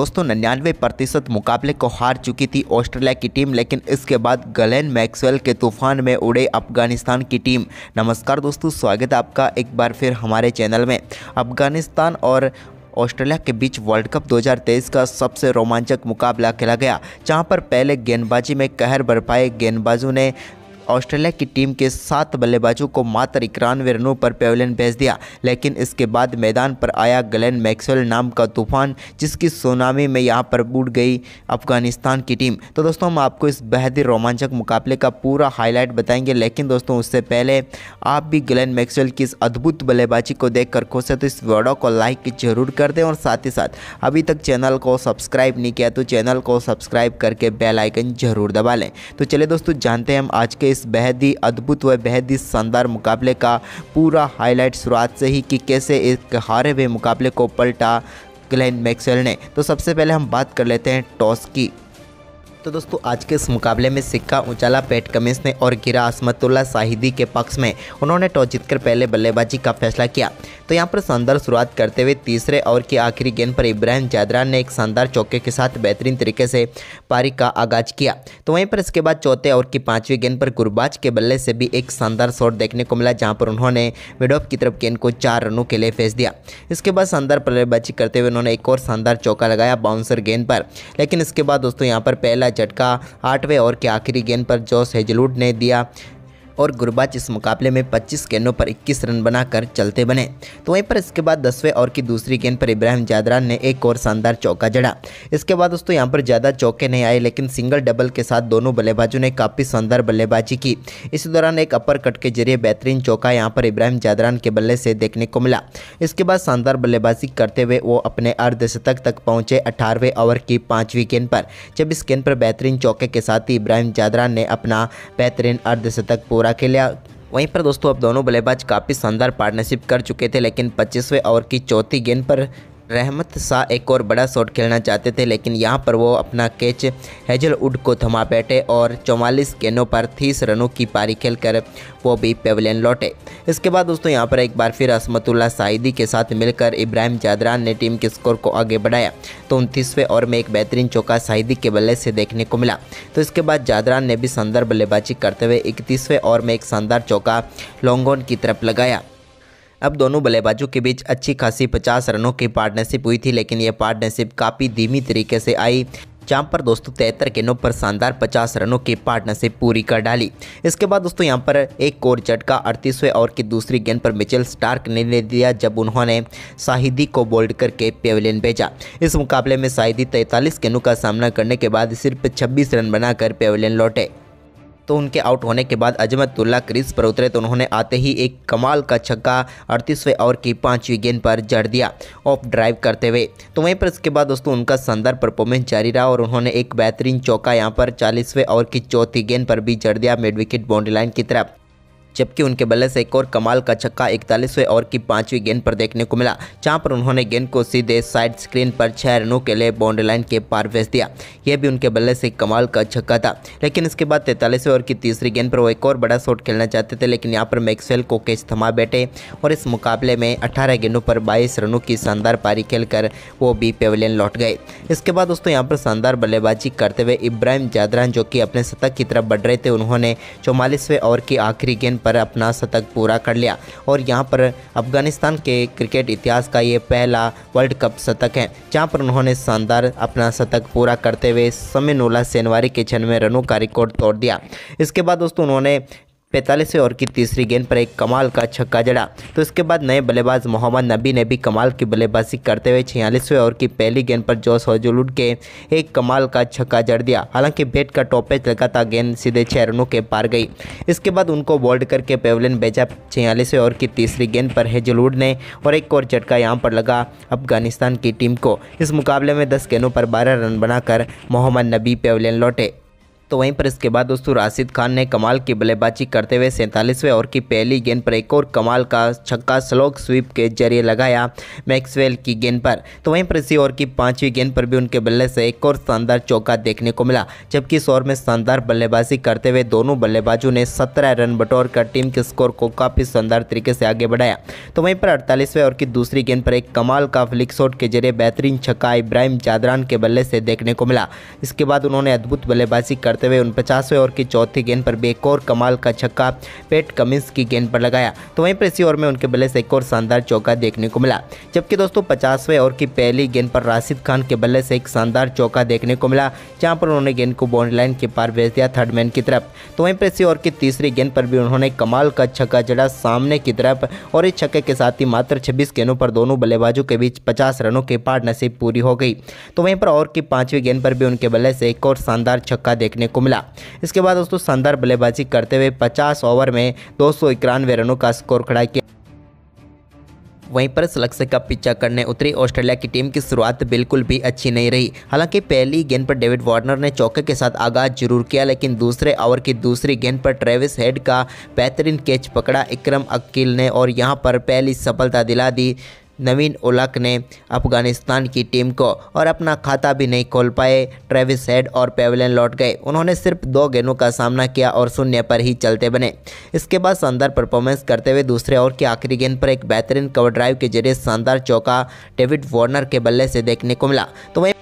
दोस्तों 99% मुकाबले को हार चुकी थी ऑस्ट्रेलिया की टीम, लेकिन इसके बाद ग्लेन मैक्सवेल के तूफान में उड़े अफगानिस्तान की टीम। नमस्कार दोस्तों, स्वागत है आपका एक बार फिर हमारे चैनल में। अफगानिस्तान और ऑस्ट्रेलिया के बीच वर्ल्ड कप 2023 का सबसे रोमांचक मुकाबला खेला गया, जहां पर पहले गेंदबाजी में कहर बरपाए गेंदबाजों ने ऑस्ट्रेलिया की टीम के 7 बल्लेबाजों को मात्र 91 रनों पर पेविलियन भेज दिया। लेकिन इसके बाद मैदान पर आया ग्लेन मैक्सवेल नाम का तूफान, जिसकी सुनामी में यहां पर बूट गई अफगानिस्तान की टीम। तो दोस्तों हम आपको इस बेहद ही रोमांचक मुकाबले का पूरा हाईलाइट बताएंगे, लेकिन दोस्तों उससे पहले आप भी ग्लेन मैक्सवेल की इस अद्भुत बल्लेबाजी को देखकर खुश है तो इस वीडियो को लाइक जरूर कर दें, और साथ ही साथ अभी तक चैनल को सब्सक्राइब नहीं किया तो चैनल को सब्सक्राइब करके बेल आइकन जरूर दबा लें। तो चलिए दोस्तों जानते हैं हम आज के इस बेहद ही अद्भुत व बेहद ही शानदार मुकाबले का पूरा हाईलाइट शुरुआत से ही कि कैसे एक हारे हुए मुकाबले को पलटा ग्लेन मैक्सवेल ने। तो सबसे पहले हम बात कर लेते हैं टॉस की। तो दोस्तों आज के इस मुकाबले में सिक्का उछाला पैट कमिंस ने और गिरा असमतुल्ला शाहिदी के पक्ष में। उन्होंने टॉस जीतकर पहले बल्लेबाजी का फैसला किया। तो यहां पर शानदार शुरुआत करते हुए तीसरे ओवर की आखिरी गेंद पर इब्राहिम जादरान ने एक शानदार चौके के साथ बेहतरीन तरीके से पारी का आगाज किया। तो वहीं पर इसके बाद चौथे ओवर की 5वीं गेंद पर गुरबाज के बल्ले से भी एक शानदार शॉट देखने को मिला, जहाँ पर उन्होंने मिड ऑफ की तरफ गेंद को 4 रनों के लिए फेंक दिया। इसके बाद शानदार बल्लेबाजी करते हुए उन्होंने एक और शानदार चौका लगाया बाउंसर गेंद पर। लेकिन इसके बाद दोस्तों यहाँ पर पहला झटका 8वें ओवर की आखिरी गेंद पर जॉस हेजलवुड ने दिया और गुरबाज इस मुकाबले में 25 गेंदों पर 21 रन बनाकर चलते बने। तो वहीं पर इसके बाद 10वें ओवर की दूसरी गेंद पर इब्राहिम जादरान ने एक और शानदार चौका जड़ा। इसके बाद दोस्तों यहां पर ज़्यादा चौके नहीं आए, लेकिन सिंगल डबल के साथ दोनों बल्लेबाजों ने काफ़ी शानदार बल्लेबाजी की। इसी दौरान एक अपर कट के जरिए बेहतरीन चौका यहां पर इब्राहिम जादरान के बल्ले से देखने को मिला। इसके बाद शानदार बल्लेबाजी करते हुए वो अपने अर्धशतक तक पहुंचे 18वें ओवर की 5वीं गेंद पर, जब इस गेंद पर बेहतरीन चौके के साथ ही इब्राहिम जादरान ने अपना बेहतरीन अर्धशतक पूरा खेला। वहीं पर दोस्तों अब दोनों बल्लेबाज काफ़ी शानदार पार्टनरशिप कर चुके थे, लेकिन 25वें ओवर की चौथी गेंद पर रहमत शाह एक और बड़ा शॉट खेलना चाहते थे, लेकिन यहां पर वो अपना कैच हेजलवुड को थमा बैठे और 44 गेंदों पर 30 रनों की पारी खेलकर वो भी पेविलियन लौटे। इसके बाद दोस्तों यहां पर एक बार फिर असमतुल्ला शाहिदी के साथ मिलकर इब्राहिम जादरान ने टीम के स्कोर को आगे बढ़ाया। तो 29वें ओवर में एक बेहतरीन चौका शाहिदी के बल्ले से देखने को मिला। तो इसके बाद जादरान ने भी शानदार बल्लेबाजी करते हुए 31वें ओवर में एक शानदार चौका लॉन्ग ऑन की तरफ लगाया। अब दोनों बल्लेबाजों के बीच अच्छी खासी 50 रनों की पार्टनरशिप हुई थी, लेकिन यह पार्टनरशिप काफ़ी धीमी तरीके से आई, जहाँ पर दोस्तों 73 गेंदों पर शानदार 50 रनों की पार्टनरशिप पूरी कर डाली। इसके बाद दोस्तों यहाँ पर एक और झटका 38वें ओवर की दूसरी गेंद पर मिचेल स्टार्क ने ले दिया, जब उन्होंने शाहिदी को बोल्ड करके पेविलियन भेजा। इस मुकाबले में शाहिदी 43 गेंदों का सामना करने के बाद सिर्फ 26 रन बनाकर पेविलियन लौटे। तो उनके आउट होने के बाद अजमतुल्ला क्रीज पर उतरे, तो उन्होंने आते ही एक कमाल का छक्का 38वें ओवर की 5वीं गेंद पर जड़ दिया ऑफ ड्राइव करते हुए। तो वहीं पर इसके बाद दोस्तों उनका शानदार परफॉर्मेंस जारी रहा और उन्होंने एक बेहतरीन चौका यहां पर 40वें ओवर की चौथी गेंद पर भी जड़ दिया मिड विकेट बाउंड्री लाइन की तरफ, जबकि उनके बल्ले से एक और कमाल का छक्का 41वें ओवर की 5वीं गेंद पर देखने को मिला, जहां पर उन्होंने गेंद को सीधे साइड स्क्रीन पर 6 रनों के लिए बाउंड्री लाइन के पार भेज दिया। यह भी उनके बल्ले से कमाल का छक्का था। लेकिन इसके बाद 43वें ओवर की तीसरी गेंद पर वो एक और बड़ा शॉट खेलना चाहते थे, लेकिन यहां पर मैक्सवेल को कैच थमा बैठे और इस मुकाबले में 18 गेंदों पर 22 रनों की शानदार पारी खेलकर वो भी पेविलियन लौट गए। इसके बाद दोस्तों यहाँ पर शानदार बल्लेबाजी करते हुए इब्राहिम जादरान, जो कि अपने शतक की तरफ बढ़ रहे थे, उन्होंने 44वें ओवर की आखिरी गेंद पर अपना शतक पूरा कर लिया और यहां पर अफगानिस्तान के क्रिकेट इतिहास का ये पहला वर्ल्ड कप शतक है, जहां पर उन्होंने शानदार अपना शतक पूरा करते हुए समीनुल्लाह सेनवारी के 96 रनों का रिकॉर्ड तोड़ दिया। इसके बाद दोस्तों उन्होंने 45वें ओवर की तीसरी गेंद पर एक कमाल का छक्का जड़ा। तो इसके बाद नए बल्लेबाज मोहम्मद नबी ने भी कमाल की बल्लेबाजी करते हुए 46वें ओवर की पहली गेंद पर जॉस हेजलवुड के एक कमाल का छक्का जड़ दिया। हालांकि बैट का टॉपेज लगा था, गेंद सीधे 6 रनों के पार गई। इसके बाद उनको बोल्ड करके पेविलियन भेजा 46वें ओवर की तीसरी गेंद पर हेजलवुड ने और एक और झटका यहाँ पर लगा अफगानिस्तान की टीम को। इस मुकाबले में 10 गेंदों पर 12 रन बनाकर मोहम्मद नबी पेविलियन लौटे। तो वहीं पर इसके बाद दोस्तों राशिद खान ने कमाल की बल्लेबाजी करते हुए 47वें ओवर की पहली गेंद पर एक और कमाल का छक्का स्लोग स्वीप के जरिए लगाया मैक्सवेल की गेंद पर। तो वहीं पर इसी ओवर की 5वीं गेंद पर भी उनके बल्ले से एक और शानदार चौका देखने को मिला, जबकि इस ओवर में शानदार बल्लेबाजी करते हुए दोनों बल्लेबाजों ने 17 रन बटोर कर टीम के स्कोर को काफ़ी शानदार तरीके से आगे बढ़ाया। तो वहीं पर 48वें ओवर की दूसरी गेंद पर एक कमाल का फ्लिक शॉट के जरिए बेहतरीन छक्का इब्राहिम जादरान के बल्ले से देखने को मिला। इसके बाद उन्होंने अद्भुत बल्लेबाजी करते हुए 49वें ओवर की चौथी गेंद पर भी एक और कमाल का छक्का पैट कमिंस की गेंद पर लगाया। तो वहीं पर इसी ओवर में उनके बल्ले से एक और शानदार चौका देखने को मिला, जबकि दोस्तों 50वें ओवर की पहली गेंद पर राशिद खान के बल्ले से एक शानदार चौका देखने को मिला, जहां पर उन्होंने गेंद को बाउंड्री लाइन के पार भेज दिया थर्ड मैन की तरफ। तो वहीं पर इसी ओवर की तीसरी गेंद पर भी उन्होंने कमाल का छक्का जड़ा सामने की तरफ, और इस छक्के के साथ ही मात्र 26 गेंदों पर दोनों बल्लेबाजों के बीच 50 रनों की पार्टनरशिप पूरी हो गई। तो वहीं पर ओवर की 5वीं गेंद पर भी उनके बल्ले से एक और शानदार छक्का देखने को मिला। इसके बाद दोस्तों शानदार बल्लेबाजी करते हुए 50 ओवर में 291 रनों का स्कोर खड़ा किया। वहीं पर सलक्से का पीछा करने उतरी ऑस्ट्रेलिया की टीम की शुरुआत बिल्कुल भी अच्छी नहीं रही। हालांकि पहली गेंद पर डेविड वार्नर ने चौके के साथ आगाज जरूर किया, लेकिन दूसरे ओवर की दूसरी गेंद पर ट्रेविस हेड का बेहतरीन कैच पकड़ा इकरम अकील ने, और यहां पर पहली सफलता दिला दी नवीन उलक ने अफगानिस्तान की टीम को, और अपना खाता भी नहीं खोल पाए ट्रेविस हेड और पेवेलियन लौट गए। उन्होंने सिर्फ 2 गेंदों का सामना किया और शून्य पर ही चलते बने। इसके बाद शानदार परफॉर्मेंस करते हुए दूसरे ओवर की आखिरी गेंद पर एक बेहतरीन कवर ड्राइव के जरिए शानदार चौका डेविड वार्नर के बल्ले से देखने को मिला। तो वहीं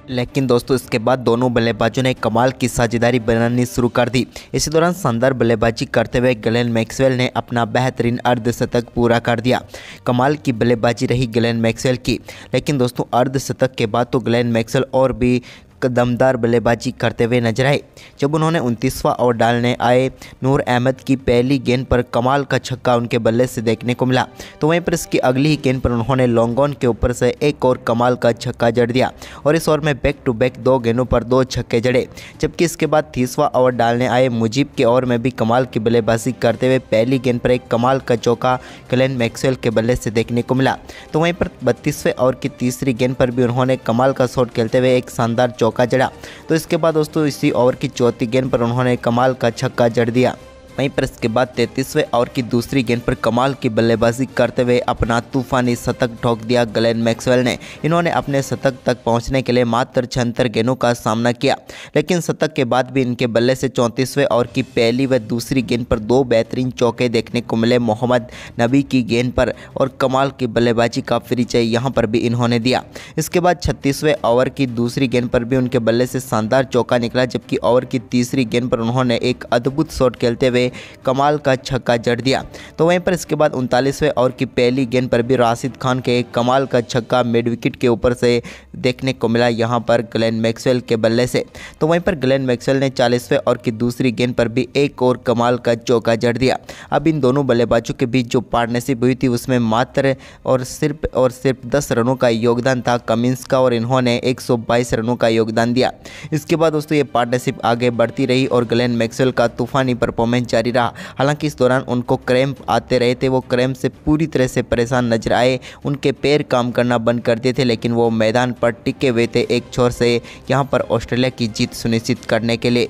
लेकिन दोस्तों इसके बाद दोनों बल्लेबाजों ने कमाल की साझेदारी बनानी शुरू कर दी। इसी दौरान शानदार बल्लेबाजी करते हुए ग्लेन मैक्सवेल ने अपना बेहतरीन अर्धशतक पूरा कर दिया। कमाल की बल्लेबाजी रही ग्लेन मैक्सवेल की, लेकिन दोस्तों अर्धशतक के बाद तो ग्लेन मैक्सवेल और भी दमदार बल्लेबाजी करते हुए नजर आए, जब उन्होंने 29वां ओवर डालने आए नूर अहमद की पहली गेंद पर कमाल का छक्का उनके बल्ले से देखने को मिला। तो वहीं पर इसकी अगली ही गेंद पर उन्होंने लॉन्ग ऑन के ऊपर से एक और कमाल का छक्का जड़ दिया, और इस ओवर में बैक टू बैक 2 गेंदों पर 2 छक्के जड़े। जबकि इसके बाद 30वां ओवर डालने आए मुजीब के ओवर में भी कमाल की बल्लेबाजी करते हुए पहली गेंद पर एक कमाल का चौका ग्लेन मैक्सवेल के बल्ले से देखने को मिला। तो वहीं पर 32वें ओवर की तीसरी गेंद पर भी उन्होंने कमाल का शॉट खेलते हुए एक शानदार चौका जड़ा। तो इसके बाद दोस्तों इसी ओवर की चौथी गेंद पर उन्होंने कमाल का छक्का जड़ दिया। वहीं पर इसके बाद 33वें ओवर की दूसरी गेंद पर कमाल की बल्लेबाजी करते हुए अपना तूफानी शतक ठोक दिया ग्लेन मैक्सवेल ने। इन्होंने अपने शतक तक पहुंचने के लिए मात्र 76 गेंदों का सामना किया, लेकिन शतक के बाद भी इनके बल्ले से 34वें ओवर की पहली व दूसरी गेंद पर दो बेहतरीन चौके देखने को मिले मोहम्मद नबी की गेंद पर, और कमाल की बल्लेबाजी का परिचय यहां पर भी इन्होंने दिया। इसके बाद 36वें ओवर की दूसरी गेंद पर भी उनके बल्ले से शानदार चौका निकला, जबकि ओवर की तीसरी गेंद पर उन्होंने एक अद्भुत शॉट खेलते हुए कमाल का छक्का जड़ दिया। तो वहीं पर इसके बाद 39वें ओवर की पहली गेंद पर भी राशिद खान के एक कमाल का छक्का मिड विकेट के ऊपर से देखने को मिला यहां पर ग्लेन मैक्सवेल के बल्ले से। तो वहीं पर ग्लेन मैक्सवेल ने 40वें ओवर की दूसरी गेंद पर भी एक और कमाल का चौका जड़ दिया। अब इन दोनों बल्लेबाजों के बीच जो पार्टनरशिप हुई थी उसमें मात्र और सिर्फ 10 रनों का योगदान था कमिंस का, और इन्होंने 122 रनों का योगदान दिया। इसके बाद दोस्तों ये पार्टनरशिप आगे बढ़ती रही और ग्लेन मैक्सवेल का तूफानी परफॉर्मेंस जारी रहा। हालांकि इस दौरान उनको क्रैम्प आते रहे थे, वो क्रैम्प से पूरी तरह से परेशान नजर आए, उनके पैर काम करना बंद कर दिए थे, लेकिन वो मैदान पर टिके हुए थे एक छोर से यहाँ पर ऑस्ट्रेलिया की जीत सुनिश्चित करने के लिए।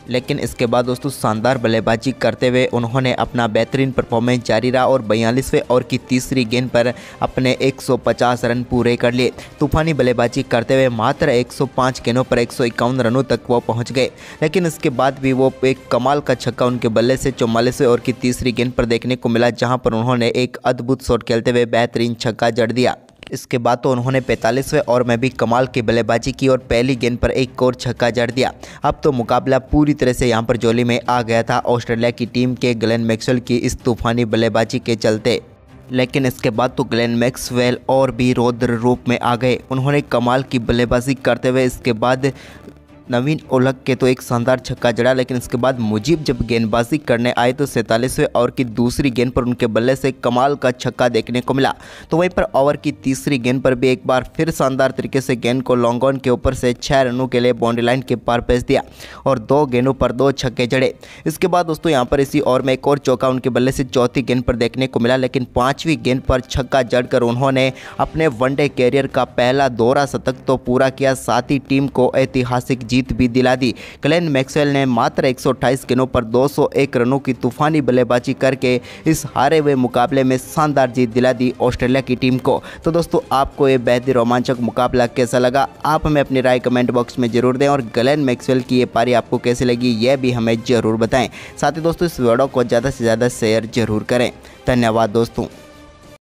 लेकिन इसके बाद दोस्तों शानदार बल्लेबाजी करते हुए उन्होंने अपना बेहतरीन परफॉर्मेंस जारी रहा और 42वें ओवर की तीसरी गेंद पर अपने 150 रन पूरे कर लिए। तूफानी बल्लेबाजी करते हुए मात्र 105 गेंदों पर 151 रनों तक वो पहुंच गए, लेकिन इसके बाद भी वो एक कमाल का छक्का उनके बल्ले से 44वें ओवर की तीसरी गेंद पर देखने को मिला, जहां पर उन्होंने एक अद्भुत शॉट खेलते हुए बेहतरीन छक्का जड़ दिया। इसके बाद तो उन्होंने 45वें ओवर में भी कमाल की बल्लेबाजी की और पहली गेंद पर एक और छक्का जड़ दिया। अब तो मुकाबला पूरी तरह से यहां पर जोली में आ गया था ऑस्ट्रेलिया की टीम के ग्लेन मैक्सवेल की इस तूफानी बल्लेबाजी के चलते। लेकिन इसके बाद तो ग्लेन मैक्सवेल और भी रौद्र रूप में आ गए। उन्होंने कमाल की बल्लेबाजी करते हुए इसके बाद नवीन उलग के तो एक शानदार छक्का जड़ा, लेकिन इसके बाद मुजीब जब गेंदबाजी करने आए तो 47वें ओवर की दूसरी गेंद पर उनके बल्ले से कमाल का छक्का देखने को मिला। तो वहीं पर ओवर की तीसरी गेंद पर भी एक बार फिर शानदार तरीके से गेंद को लॉन्ग ऑन के ऊपर से 6 रनों के लिए बाउंड्री लाइन के पार भेज दिया और 2 गेंदों पर 2 छक्के जड़े। इसके बाद दोस्तों यहाँ पर इसी ओवर में एक और चौका उनके बल्ले से चौथी गेंद पर देखने को मिला, लेकिन 5वीं गेंद पर छक्का जड़कर उन्होंने अपने वनडे कैरियर का पहला दोहरा शतक तो पूरा किया, साथ ही टीम को ऐतिहासिक जीत भी दिला दी। ग्लेन मैक्सवेल ने मात्र 128 गेंदों पर 201 रनों की तूफानी बल्लेबाजी करके इस हारे हुए मुकाबले में शानदार जीत दिला दी ऑस्ट्रेलिया की टीम को। तो दोस्तों आपको ये बेहद ही रोमांचक मुकाबला कैसा लगा, आप हमें अपनी राय कमेंट बॉक्स में जरूर दें, और ग्लेन मैक्सवेल की ये पारी आपको कैसी लगी यह भी हमें जरूर बताएं। साथ ही दोस्तों इस वीडियो को ज़्यादा से ज़्यादा शेयर जरूर करें। धन्यवाद दोस्तों।